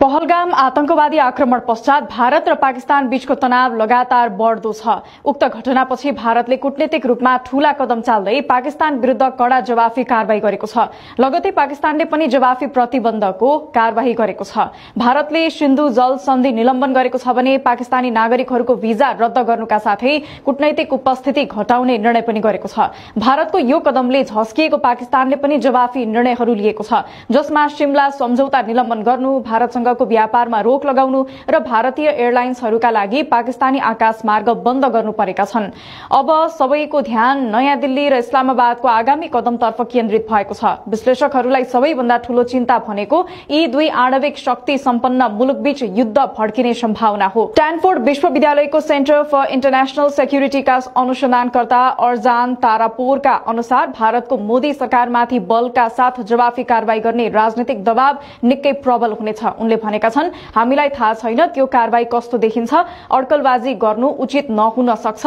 पहलगाम आतंकवादी आक्रमण पश्चात भारत र पाकिस्तान बीचको तनाव लगातार बढ्दो छ। उक्त घटनापछि भारतले कूटनीतिक रूपमा ठूला कदम चाल्दै पाकिस्तान विरूद्ध कड़ा जवाफी कारबाही गरेको छ। लगतै पाकिस्तानले पनि जवाफी प्रतिबन्धको कारबाही गरेको छ। भारतले सिन्धु जल सन्धि निलम्बन गरेको छ भने पाकिस्तानी नागरिकहरूको भिजा रद्द गर्नुका साथै कूटनैतिक उपस्थिति घटाउने निर्णय पनि गरेको छ। भारतको यो कदमले झस्किएको पाकिस्तानले पनि जवाफी निर्णयहरू लिएको छ, जसमा शिमला सम्झौता निलम्बन गर्नु, भारतसँगको व्यापारमा रोक लगाउनु र भारतीय एयरलाइन्सहरूका लागि पाकिस्तानी आकाश मार्ग बन्द गर्नु परेका छन्। अब सबैको ध्यान नयाँ दिल्ली र इस्लामाबादको आगामी कदमतर्फ केन्द्रित भएको छ। विश्लेषकहरूलाई सबैभन्दा ठूलो चिन्ता भनेको यी दुई आणविक शक्ति सम्पन्न मुलुकबीच युद्ध भड्किने सम्भावना हो। स्ट्यानफोर्ड विश्वविद्यालयको सेन्टर फर इन्टरनेशनल सेक्युरिटीका अनुसन्धानकर्ता अर्जान तारापोरका अनुसार भारतको मोदी सरकारमाथि बलका साथ जवाफी कारबाही गर्ने राजनीतिक दबाव निकै प्रबल हुनेछ। उनले भनेका छन्, हामीलाई थाहा छैन त्यो कारबाही कस्तो देखिन्छ, अड्कलबाजी गर्नु उचित नहुन सक्छ,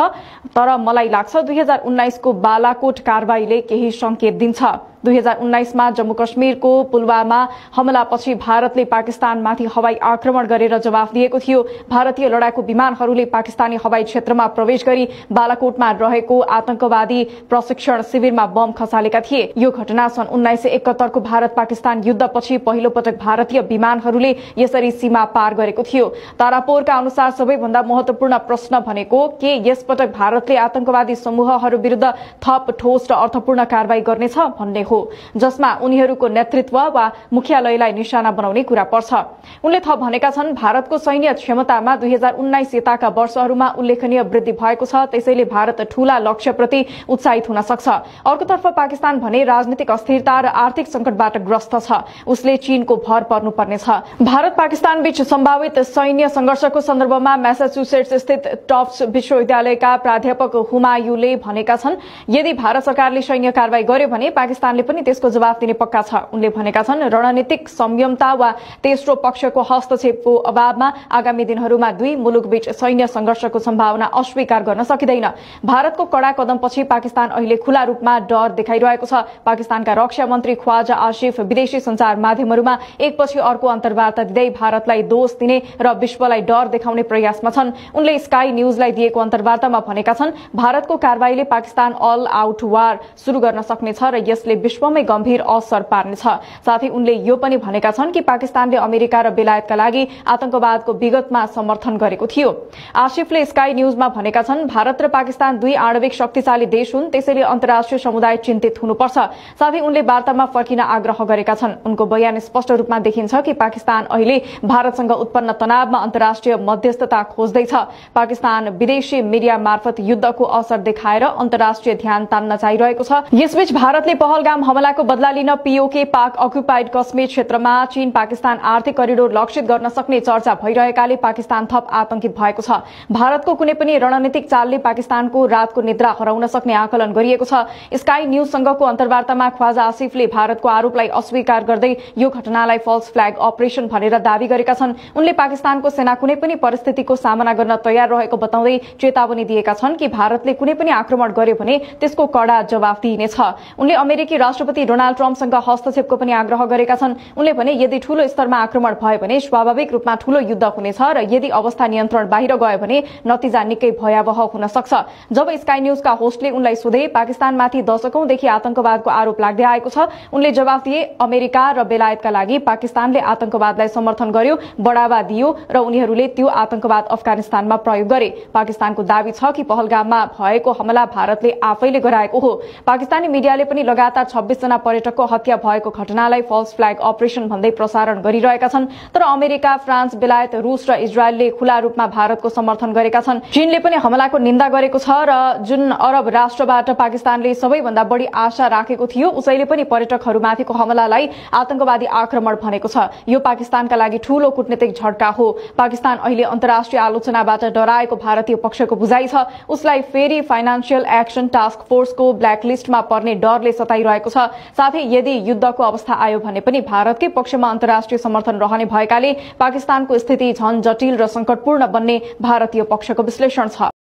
तर मलाई लाग्छ 2019 को बालाकोट कारबाहीले केही संकेत दिन्छ। 2019 मा जम्मू कश्मीरको पुलवामा हमलापछि भारतले पाकिस्तानमाथि हवाई आक्रमण गरेर जवाफ दिएको थियो। भारतीय लडाकु विमानहरूले पाकिस्तानी हवाई क्षेत्रमा प्रवेश गरी बालाकोटमा रहेको आतंकवादी प्रशिक्षण शिविरमा बम खसालेका थिए। यो घटना सन् 1971 को भारत पाकिस्तान युद्धपछि पहिलो पटक भारतीय विमानहरूले यसरी सीमा पार गरेको थियो। तारापोरका अनुसार सबैभन्दा महत्वपूर्ण प्रश्न भनेको के यसपटक भारतले आतंकवादी समूहहरू विरुद्ध थप ठोस र अर्थपूर्ण कारबाही गर्नेछ भन्ने हो, जसमा उनीहरूको नेतृत्व वा मुख्यालयलाई निशाना बनाउने कुरा पर्छ। उनले थप भनेका छन्, भारतको सैन्य क्षमतामा 2019 यताका वर्षहरूमा उल्लेखनीय वृद्धि भएको छ, त्यसैले भारत ठूला लक्ष्यप्रति उत्साहित हुन सक्छ। अर्कोतर्फ पाकिस्तान भने राजनीतिक अस्थिरता र आर्थिक संकटबाट ग्रस्त छ, उसले चीनको भर पर्नुपर्नेछ। भारत पाकिस्तान बीच सम्भावित सैन्य संघर्षको सन्दर्भमा मैसाचुसेट्स स्थित टफ्ट्स विश्वविद्यालयका प्राध्यापक हुमायूले भनेका छन्, यदि भारत सरकारले सैन्य कारबाही गर्यो भने पाकिस्तानले पनि त्यसको जवाफ दिने पक्का छ। उनले भनेका छन्, रणनीतिक संयमता वा तेस्रो पक्षको हस्तक्षेपको अभावमा आगामी दिनहरूमा दुई मुलुकबीच सैन्य संघर्षको सम्भावना अस्वीकार गर्न सकिँदैन। भारतको कड़ा कदमपछि पाकिस्तान अहिले खुला रूपमा डर देखाइरहेको छ। पाकिस्तानका रक्षा मन्त्री ख्वाजा आसिफ विदेशी संचार माध्यमहरूमा एकपछि अर्को अन्तर्वार्ता दिँदै भारतलाई दोष दिने र विश्वलाई डर देखाउने प्रयासमा छन्। उनले स्काई न्यूजलाई दिएको अन्तर्वार्तामा भनेका छन्, भारतको कारबाहीले पाकिस्तान अल आउट वार शुरू गर्न सक्नेछ र यसले विश्वमै गम्भीर असर पार्नेछ। साथै उनले यो पनि भनेका छन् कि पाकिस्तानले अमेरिका र बेलायतका लागि आतंकवादको विगतमा समर्थन गरेको थियो। आसिफले स्काई न्यूजमा भनेका छन्, भारत र पाकिस्तान दुई आणविक शक्तिशाली देश हुन्, त्यसैले अन्तर्राष्ट्रिय समुदाय चिन्तित हुनुपर्छ। साथै उनले वार्तामा फर्किन आग्रह गरेका छन्। उनको बयान स्पष्ट रूपमा देखिन्छ कि पाकिस्तान अहिले भारतसँग उत्पन्न तनावमा अन्तर्राष्ट्रिय मध्यस्थता खोज्दैछ। पाकिस्तान विदेशी मिडिया मार्फत युद्धको असर देखाएर अन्तर्राष्ट्रिय ध्यान तान्न चाहिरहेको छ। यसबीच भारतले पहलगाम हमलाको बदला लिन पीओके पाक अक्युपाइड कश्मीर क्षेत्रमा चीन पाकिस्तान आर्थिक करिडोर लक्षित गर्न सक्ने चर्चा भइरहेकाले पाकिस्तान थप आतंकित भएको छ। भारतको कुनै पनि रणनीतिक चालले पाकिस्तानको रातको निद्रा हराउन सक्ने आकलन गरिएको छ। स्काई न्यूजसँगको अन्तर्वार्तामा ख्वाजा आसिफले भारतको आरोपलाई अस्वीकार गर्दै यो घटनालाई फल्स फ्ल्याग अपरेशन भनेर दावी गरेका छन्। उनले पाकिस्तानको सेना कुनै पनि परिस्थितिको सामना गर्न तयार रहेको बताउँदै चेतावनी दिएका छन् कि भारतले कुनै पनि आक्रमण गर्यो भने त्यसको कड़ा जवाफ दिइनेछ। उनले अमेरिकी राष्ट्रपति डोनाल्ड ट्रम्पसँग हस्तक्षेपको पनि आग्रह गरेका छन्। उनले भने यदि ठूलो स्तरमा आक्रमण भयो भने स्वाभाविक रूपमा ठूलो युद्ध हुनेछ र यदि अवस्था नियन्त्रण बाहिर गयो भने नतिजा निकै भयावह हुन सक्छ। जब स्काई न्यूजका होस्टले उनलाई सोधे, पाकिस्तानमाथि दशकौंदेखि आतंकवादको आरोप लाग्दै आएको छ, उनले जवाफ दिए, अमेरिका र बेलायतका लागि पाकिस्तानले आतंकवादलाई समर्थन गर्यो, बढावा दियो र उनीहरूले त्यो आतंकवाद अफगानिस्तानमा प्रयोग गरे। पाकिस्तानको दावी छ कि पहलगाममा भएको हमला भारतले आफैले गराएको हो। पाकिस्तानी मिडियाले पनि लगातार 26 जना पर्यटकको हत्या भएको घटनालाई फल्स फ्ल्याग अपरेशन भन्दै प्रसारण गरिरहेका छन्। तर अमेरिका, फ्रान्स, बेलायत, रूस र इजरायलले खुला रूपमा भारतको समर्थन गरेका छन्। चीनले पनि हमलाको निन्दा गरेको छ र जुन अरब राष्ट्रबाट पाकिस्तानले सबैभन्दा बढी आशा राखेको थियो, उसैले पनि पर्यटकहरूमाथिको हमलालाई आतंकवादी आक्रमण भनेको छ। यो पाकिस्तानका लागि ठूलो कूटनीतिक झट्का हो। पाकिस्तान अहिले अन्तर्राष्ट्रिय आलोचनाबाट डराएको भारतीय पक्षको बुझाइ छ। उसलाई फेरि फाइनान्शियल एक्सन टास्क फोर्सको ब्ल्याकलिस्टमा पर्ने डरले सताइरहेको छ। साथै यदि युद्धको अवस्था आयो भने पनि भारतकै पक्षमा अन्तर्राष्ट्रिय समर्थन रहने भएकाले पाकिस्तानको स्थिति झन जटिल र संकटपूर्ण बन्ने भारतीय पक्षको विश्लेषण छ।